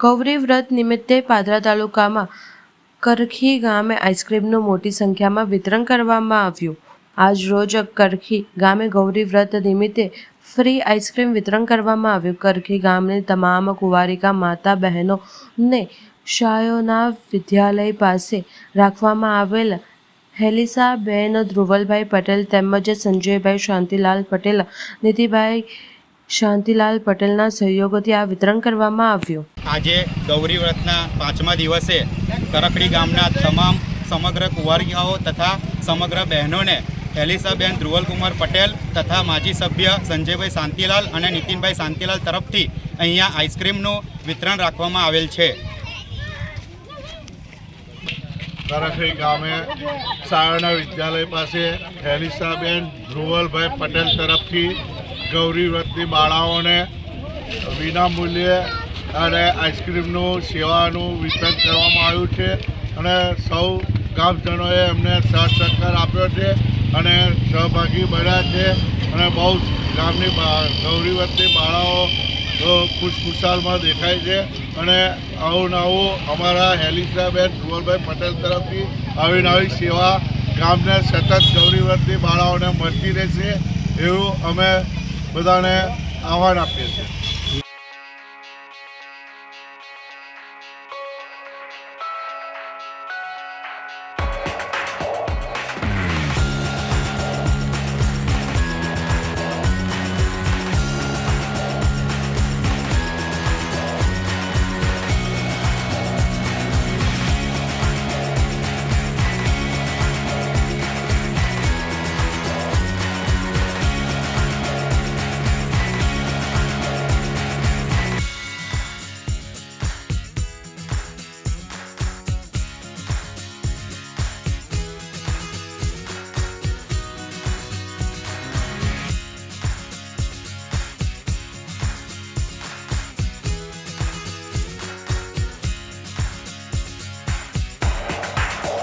ગૌરી વ્રત નિમિત્તે પાદરા તાલુકામાં કરખી ગામે આઈસ્ક્રીમનું મોટી સંખ્યામાં વિતરણ કરવામાં આવ્યું। આજ રોજ કરખી ગામે ગૌરી વ્રત નિમિત્તે ફ્રી આઈસ્ક્રીમ વિતરણ કરવામાં આવ્યું। કરખી ગામની તમામ કુંવારિકા માતા બહેનોને શાળાઓના વિદ્યાલય પાસે રાખવામાં આવેલ હેલિસાબેન ધ્રુવલભાઈ પટેલ તેમજ સંજયભાઈ શાંતિલાલ પટેલ, નીતિભાઈ શાંતિલાલ પટેલના સહયોગથી આ વિતરણ કરવામાં આવ્યું। આજે ગૌરી વ્રતના 5મા દિવસે કરખડી ગામના તમામ સમગ્ર કુંવારિકાઓ તથા સમગ્ર બહેનોને હેલિસાબેન ધ્રુવલકુમાર પટેલ તથા માજી સભ્ય સંજયભાઈ શાંતિલાલ અને નીતિનભાઈ શાંતિલાલ તરફથી અહીંયા આઈસ્ક્રીમનું વિતરણ રાખવામાં આવેલ છે। કરખડી ગામે શાળાના વિદ્યાલય પાસે હેલિસાબેન ધ્રુવલભાઈ પટેલ તરફથી ગૌરી વ્રતની બાળાઓને વિના મૂલ્યે અને આઈસ્ક્રીમનું સેવાનું વિતરણ કરવામાં આવ્યું છે અને સૌ ગામજનોએ એમને સાથ સહકાર આપ્યો છે અને સહભાગી બન્યા છે અને બહુ ગામની ગૌરી વ્રતની બાળાઓ ખુશખુશાલમાં દેખાય છે અને આવું નવું અમારા હેલિસાબેન ધ્રુવલભાઈ પટેલ તરફથી આવી નવી સેવા ગામને સતત ગૌરી વ્રતની બાળાઓને મળતી રહેશે એવું અમે બધાને આહ્વાન આપીએ છીએ।